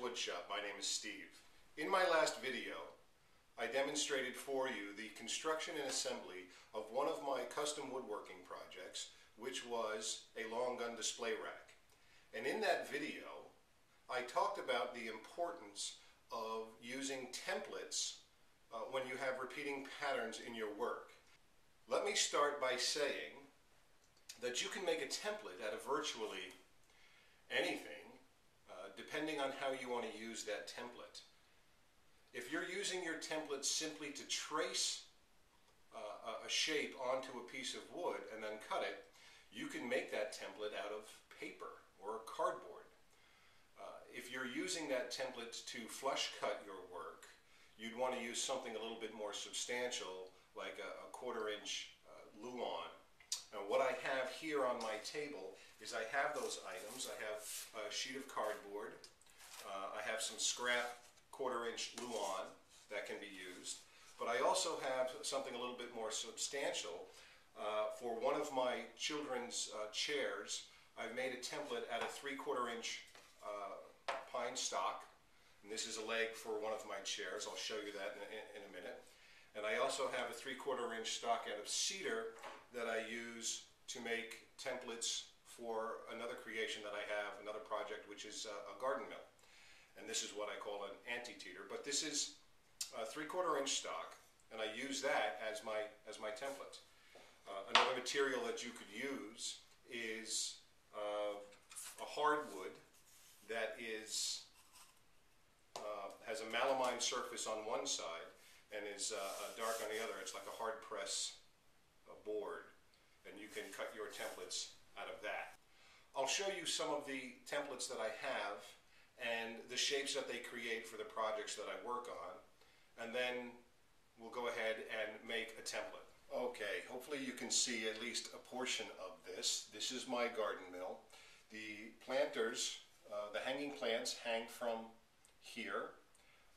Woodshop. My name is Steve. In my last video, I demonstrated for you the construction and assembly of one of my custom woodworking projects, which was a long gun display rack. And in that video, I talked about the importance of using templates when you have repeating patterns in your work. Let me start by saying that you can make a template out of virtually anything, depending on how you want to use that template. If you're using your template simply to trace a shape onto a piece of wood and then cut it, you can make that template out of paper or cardboard. If you're using that template to flush cut your work, you'd want to use something a little bit more substantial, like a 1/4 inch luan. Now what I have here on my table is I have those items. I have a sheet of cardboard, I have some scrap 1/4 inch luan that can be used, but I also have something a little bit more substantial. For one of my children's chairs, I've made a template out of 3/4 inch pine stock, and this is a leg for one of my chairs. I'll show you that in a minute. And I also have a 3/4 inch stock out of cedar that I use to make templates for another creation that I have, another project, which is a garden mill. And this is what I call an anti-teeter. But this is a 3/4 inch stock, and I use that as my template. Another material that you could use is a hardwood that has a melamine surface on one side and is dark on the other. It's like a hard press board, and you can cut your templates out of that. I'll show you some of the templates that I have and the shapes that they create for the projects that I work on, and then we'll go ahead and make a template. Okay, hopefully you can see at least a portion of this. This is my garden mill. The planters, the hanging plants hang from here.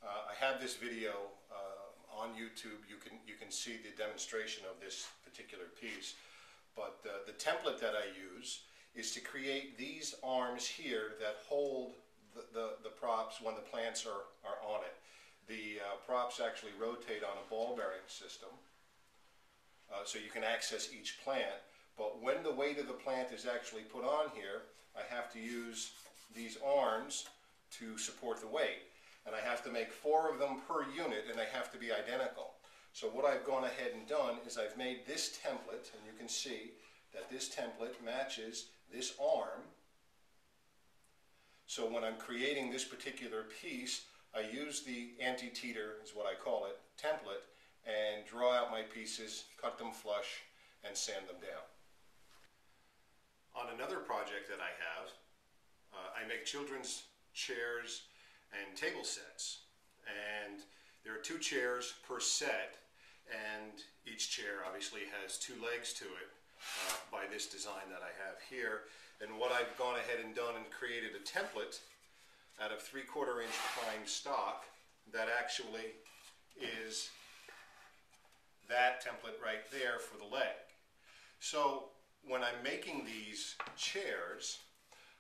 I have this video on YouTube. You can see the demonstration of this particular piece. But the template that I use is to create these arms here that hold the props when the plants are on it. The props actually rotate on a ball bearing system, so you can access each plant. But when the weight of the plant is actually put on here, I have to use these arms to support the weight. And I have to make 4 of them per unit, and they have to be identical. So what I've gone ahead and done is I've made this template, and you can see that this template matches this arm. So when I'm creating this particular piece, I use the anti-teeter, is what I call it, template, and draw out my pieces, cut them flush, and sand them down. On another project that I have, I make children's chairs and table sets. And there are 2 chairs per set, and each chair obviously has 2 legs to it by this design that I have here. And what I've gone ahead and done and created a template out of 3/4 inch pine stock that actually is that template right there for the leg. So when I'm making these chairs,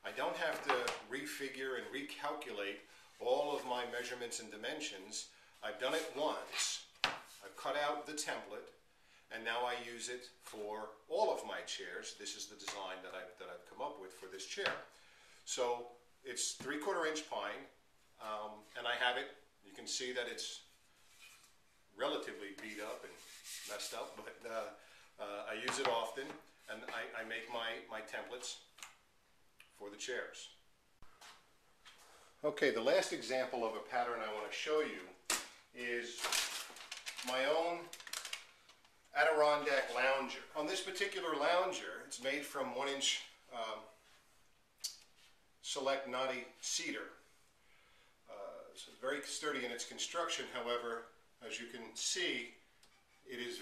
I don't have to refigure and recalculate all of my measurements and dimensions. I've done it once. I've cut out the template, and now I use it for all of my chairs. This is the design that I've come up with for this chair. So it's 3/4 inch pine, and I have it. You can see that it's relatively beat up and messed up, but I use it often, and I make my templates for the chairs. Okay, the last example of a pattern I want to show you is my own Adirondack lounger. On this particular lounger, it's made from 1 inch select knotty cedar. It's very sturdy in its construction. However, as you can see, it is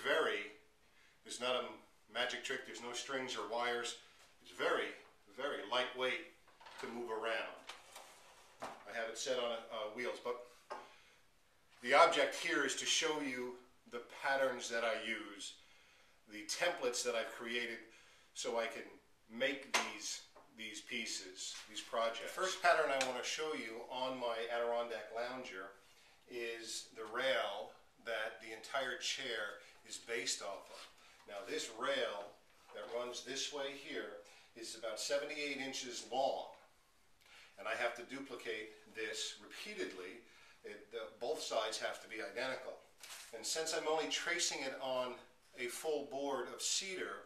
there's not a magic trick, there's no strings or wires. It's very, very lightweight to move around. I have it set on wheels, but the The object here is to show you the patterns that I use, the templates that I've created so I can make these pieces, these projects. The first pattern I want to show you on my Adirondack lounger is the rail that the entire chair is based off of. Now this rail that runs this way here is about 78 inches long, and I have to duplicate this repeatedly. Both sides have to be identical. And since I'm only tracing it on a full board of cedar,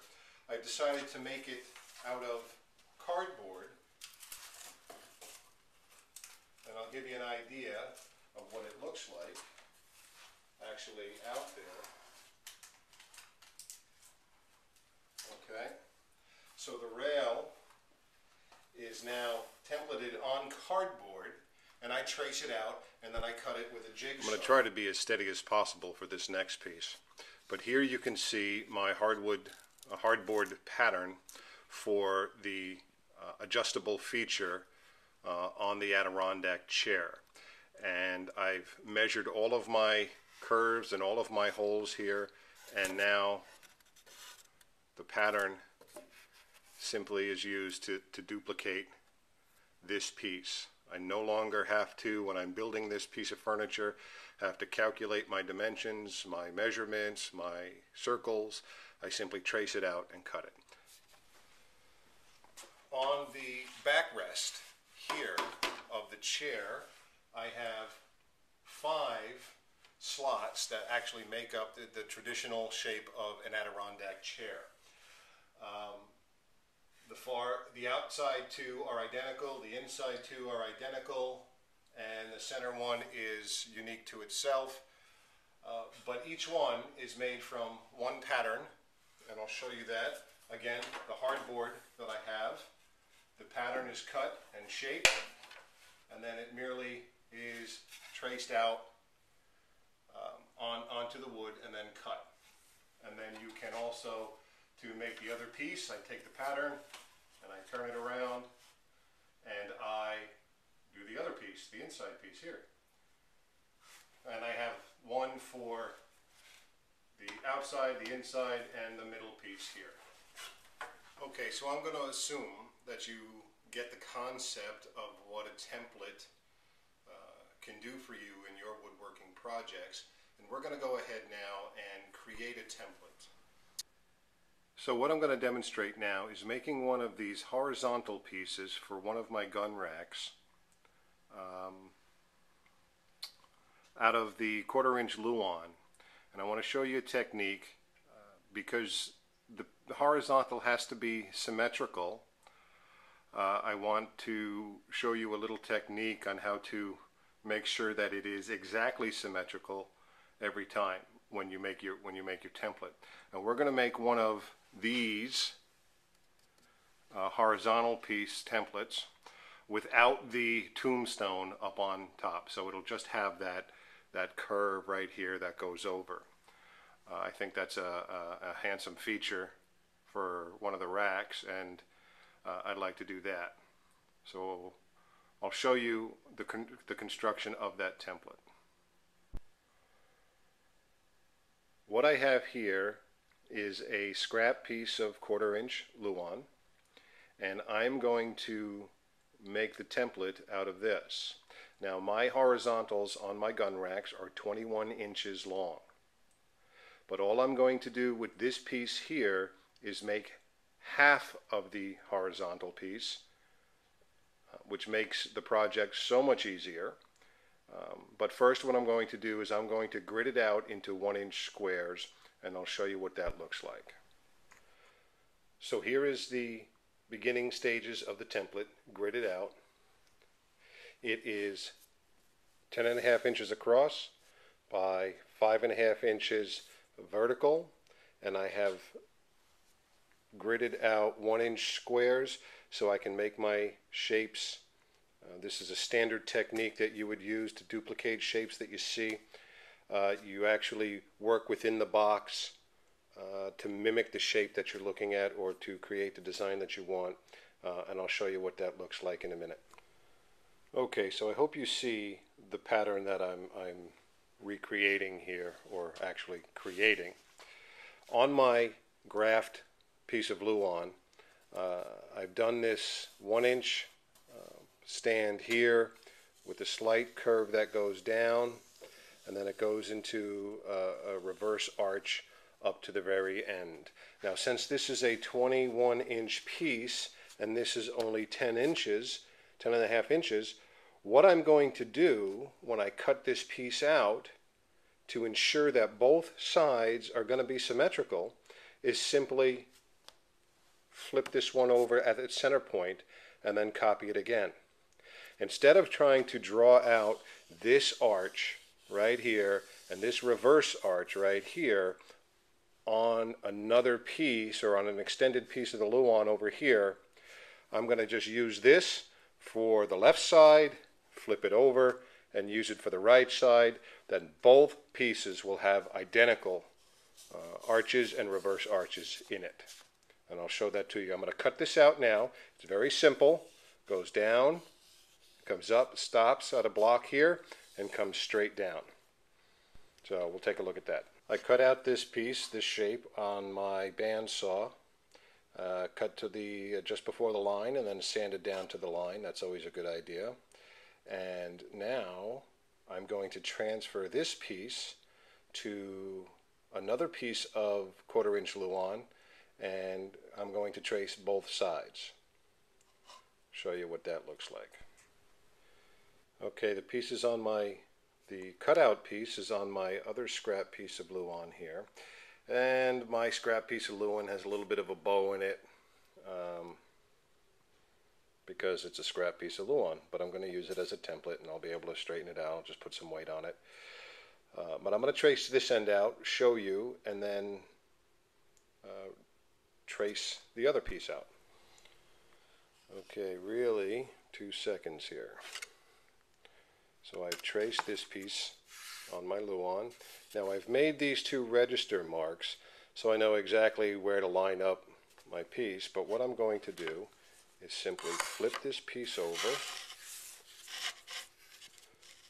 I've decided to make it out of cardboard, and I'll give you an idea of what it looks like actually out there. Okay, so the rail is now templated on cardboard, and I trace it out, and then I cut it with a jigsaw. I'm going to try to be as steady as possible for this next piece. But here you can see my hardboard pattern for the adjustable feature on the Adirondack chair. And I've measured all of my curves and all of my holes here, and now the pattern simply is used to duplicate this piece. I no longer have to, when I'm building this piece of furniture, have to calculate my dimensions, my measurements, my circles. I simply trace it out and cut it. On the backrest here of the chair, I have 5 slots that actually make up the traditional shape of an Adirondack chair. The outside 2 are identical, the inside 2 are identical, and the center one is unique to itself. But each one is made from one pattern, and I'll show you that. Again, the hardboard that I have, the pattern is cut and shaped, and then it merely is traced out onto the wood and then cut. And then you can also, to make the other piece, I take the pattern and I turn it around and I do the other piece, the inside piece here. And I have one for the outside, the inside, and the middle piece here. Okay, so I'm going to assume that you get the concept of what a template can do for you in your woodworking projects. And we're going to go ahead now and create a template. So what I'm going to demonstrate now is making one of these horizontal pieces for one of my gun racks out of the 1/4 inch Luan. And I want to show you a technique because the horizontal has to be symmetrical. I want to show you a little technique on how to make sure that it is exactly symmetrical every time when you make your template. Now we're going to make one of these horizontal piece templates without the tombstone up on top, so it'll just have that curve right here that goes over. I think that's a handsome feature for one of the racks, and I'd like to do that. So I'll show you the construction of that template. What I have here is a scrap piece of 1/4 inch Luan, and I'm going to make the template out of this. Now my horizontals on my gun racks are 21 inches long, but all I'm going to do with this piece here is make half of the horizontal piece, which makes the project so much easier. But first what I'm going to do is I'm going to grid it out into 1 inch squares, and I'll show you what that looks like. So here is the beginning stages of the template gridded out. It is 10.5 inches across by 5.5 inches vertical, and I have gridded out 1 inch squares so I can make my shapes. This is a standard technique that you would use to duplicate shapes that you see. You actually work within the box to mimic the shape that you're looking at or to create the design that you want, and I'll show you what that looks like in a minute. Okay, so I hope you see the pattern that I'm recreating here, or actually creating. On my graft piece of Luan, I've done this 1-inch stand here with a slight curve that goes down, and then it goes into a reverse arch up to the very end. Now, since this is a 21-inch piece and this is only 10 inches, 10.5 inches, what I'm going to do when I cut this piece out to ensure that both sides are going to be symmetrical is simply flip this one over at its center point and then copy it again. Instead of trying to draw out this arch right here and this reverse arch right here on another piece or on an extended piece of the Luan over here, I'm going to just use this for the left side, flip it over, and use it for the right side. Then both pieces will have identical arches and reverse arches in it. And I'll show that to you. I'm going to cut this out now. It's very simple. Goes down, comes up, stops at a block here, and comes straight down. So we'll take a look at that. I cut out this piece, this shape, on my bandsaw. Cut to the just before the line and then sanded down to the line. That's always a good idea. And now I'm going to transfer this piece to another piece of 1/4-inch Luan, and I'm going to trace both sides. Show you what that looks like. Okay, the cutout piece is on my other scrap piece of Luan here, and my scrap piece of Luan has a little bit of a bow in it because it's a scrap piece of Luan, but I'm going to use it as a template and I'll be able to straighten it out. I'll just put some weight on it. But I'm going to trace this end out, show you, and then trace the other piece out. Okay, really 2 seconds here. So I've traced this piece on my Luan. Now I've made these 2 register marks so I know exactly where to line up my piece, but what I'm going to do is simply flip this piece over,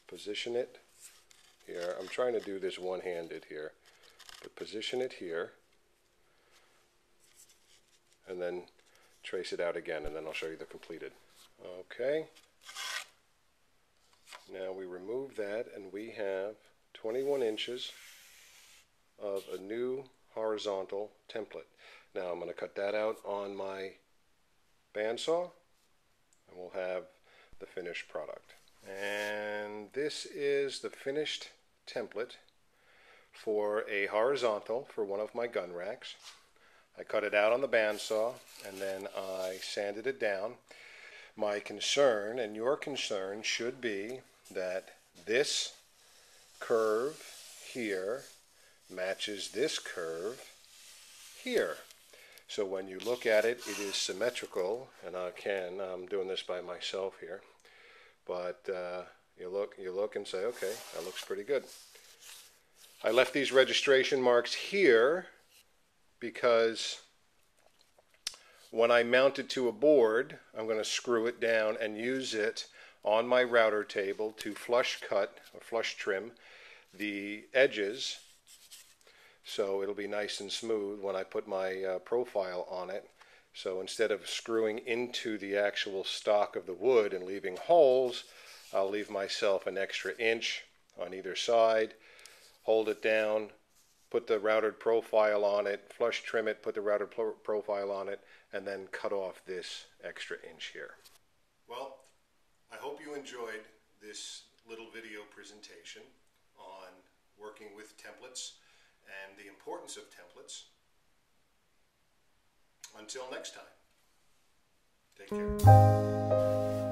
position it here. I'm trying to do this one-handed here, but position it here, and then trace it out again, and then I'll show you the completed. Okay. Now we remove that and we have 21 inches of a new horizontal template. Now I'm going to cut that out on my bandsaw and we'll have the finished product. And this is the finished template for a horizontal for one of my gun racks. I cut it out on the bandsaw and then I sanded it down. My concern and your concern should be that this curve here matches this curve here. So when you look at it, it is symmetrical, and I'm doing this by myself here, but you look and say, okay, that looks pretty good. I left these registration marks here because when I mount it to a board, I'm going to screw it down and use it on my router table to flush cut or flush trim the edges so it'll be nice and smooth when I put my profile on it. So instead of screwing into the actual stock of the wood and leaving holes, I'll leave myself an extra inch on either side, hold it down, put the routed profile on it, flush trim it, put the routed profile on it, and then cut off this extra inch here. Well, I hope you enjoyed this little video presentation on working with templates and the importance of templates. Until next time, take care.